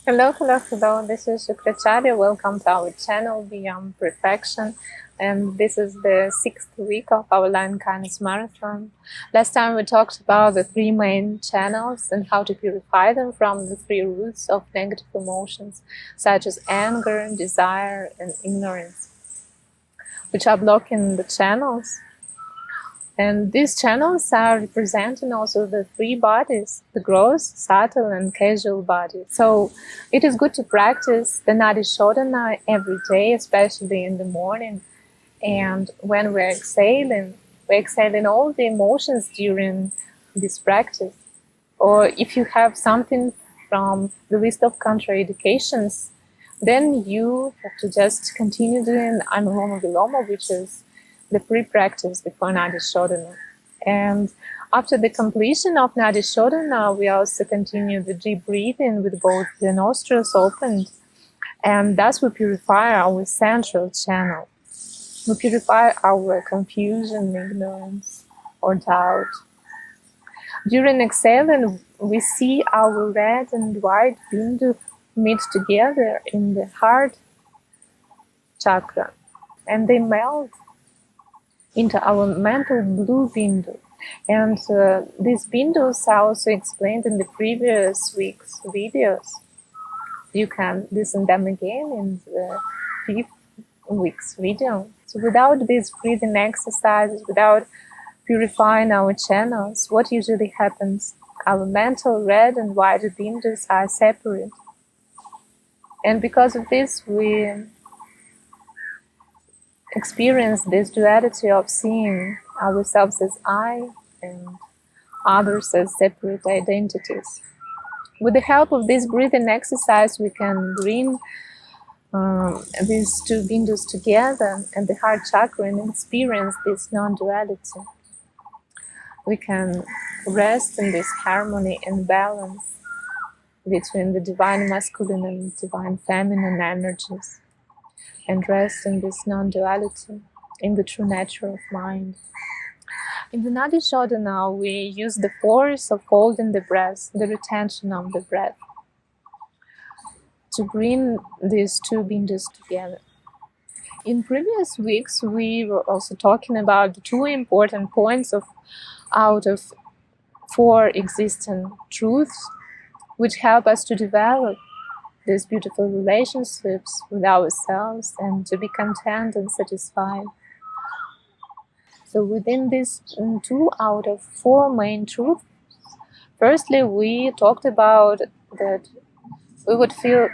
Hello, hello, hello. This is Shukracharya. Welcome to our channel Beyond Perfection. And this is the 6th week of our Lion Kindness Marathon. Last time we talked about the 3 main channels and how to purify them from the 3 roots of negative emotions, such as anger, desire, and ignorance, which are blocking the channels. And these channels are representing also the 3 bodies, the gross, subtle, and casual body. So it is good to practice the Nadi Shodhana every day, especially in the morning. And when we're exhaling all the emotions during this practice. Or if you have something from the list of contraindications, then you have to just continue doing Anuloma Viloma, which is the pre-practice before Nadi Shodhana. And after the completion of Nadi Shodhana, we also continue the deep breathing with both the nostrils opened, and thus we purify our central channel. We purify our confusion, ignorance, or doubt. During exhaling, we see our red and white bindu meet together in the heart chakra, and they melt into our mental blue bindu. And these bindus are also explained in the previous week's videos. You can listen them again in the 5th week's video. So without these breathing exercises, without purifying our channels, what usually happens? Our mental red and white bindus are separate. And because of this, we experience this duality of seeing ourselves as I and others as separate identities. With the help of this breathing exercise, we can bring these 2 bindus together and the heart chakra and experience this non-duality. We can rest in this harmony and balance between the divine masculine and divine feminine energies, and rest in this non-duality, in the true nature of mind. In the Nadi Shodhana, we use the force of holding the breath, the retention of the breath, to bring these 2 bindus together. In previous weeks, we were also talking about the 2 important points out of 4 existing truths, which help us to develop these beautiful relationships with ourselves and to be content and satisfied. So within these 2 out of 4 main truths, firstly, we talked about that we would feel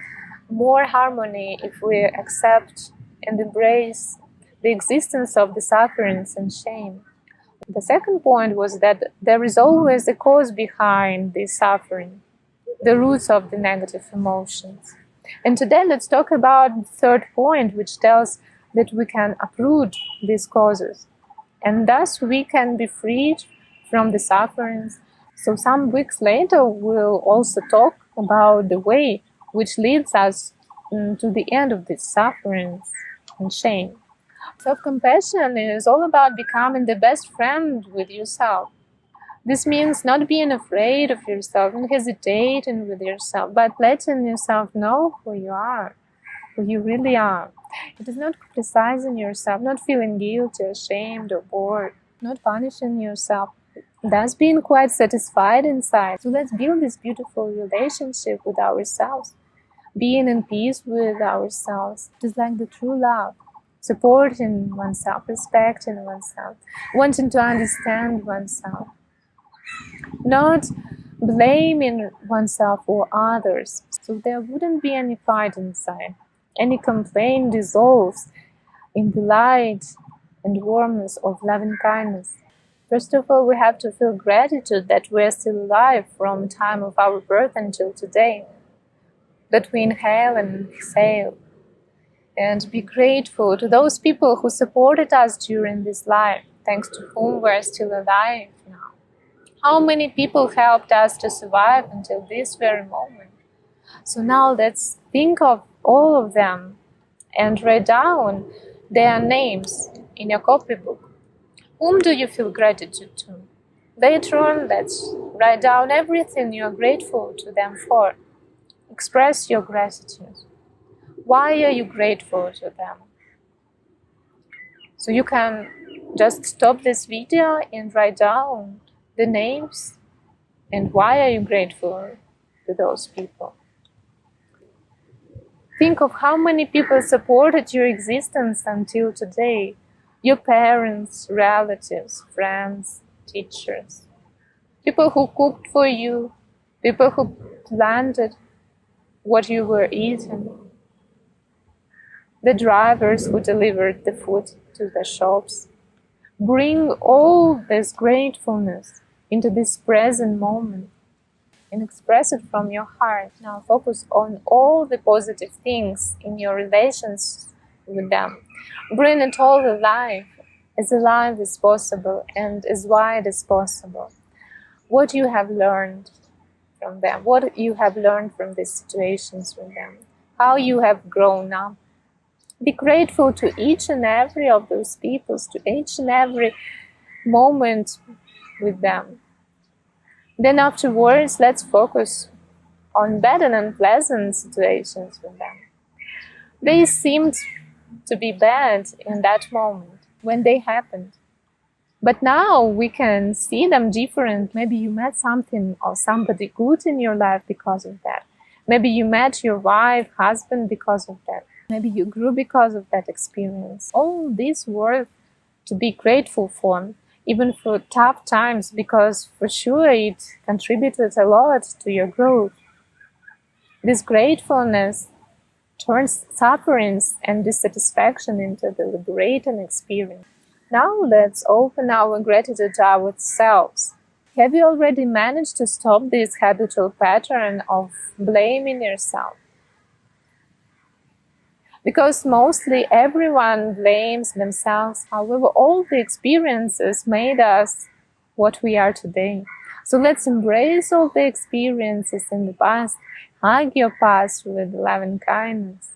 more harmony if we accept and embrace the existence of the sufferings and shame. The second point was that there is always a cause behind the suffering, the roots of the negative emotions. And today let's talk about the third point, which tells that we can uproot these causes, and thus we can be freed from the sufferings. So some weeks later, we'll also talk about the way which leads us to the end of these sufferings and shame. Self-compassion is all about becoming the best friend with yourself. This means not being afraid of yourself and hesitating with yourself, but letting yourself know who you are, who you really are. It is not criticizing yourself, not feeling guilty, ashamed, or bored, not punishing yourself. Thus being quite satisfied inside. So let's build this beautiful relationship with ourselves, being in peace with ourselves. It is like the true love, supporting oneself, respecting oneself, wanting to understand oneself, not blaming oneself or others. So there wouldn't be any fight inside. Any complaint dissolves in the light and warmth of loving kindness. First of all, we have to feel gratitude that we're still alive from the time of our birth until today, that we inhale and exhale, and be grateful to those people who supported us during this life, thanks to whom we're still alive now. How many people helped us to survive until this very moment? So now let's think of all of them and write down their names in your copybook. Whom do you feel gratitude to? Later on, let's write down everything you are grateful to them for. Express your gratitude. Why are you grateful to them? So you can just stop this video and write down the names and why are you grateful to those people. Think of how many people supported your existence until today. Your parents, relatives, friends, teachers. People who cooked for you, people who planted what you were eating. The drivers who delivered the food to the shops. Bring all this gratefulness into this present moment and express it from your heart. Now focus on all the positive things in your relations with them. Bring it all alive as possible and as wide as possible. What you have learned from them, what you have learned from these situations with them, how you have grown up. Be grateful to each and every of those people, to each and every moment with them. Then afterwards, let's focus on bad and unpleasant situations with them. They seemed to be bad in that moment when they happened. But now we can see them different. Maybe you met something or somebody good in your life because of that. Maybe you met your wife, husband because of that. Maybe you grew because of that experience. All this worth to be grateful for, even for tough times, because for sure it contributed a lot to your growth. This gratefulness turns sufferings and dissatisfaction into the liberating experience. Now let's open our gratitude to ourselves. Have you already managed to stop this habitual pattern of blaming yourself? Because mostly everyone blames themselves. However, all the experiences made us what we are today. So let's embrace all the experiences in the past. Hug your past with love and kindness.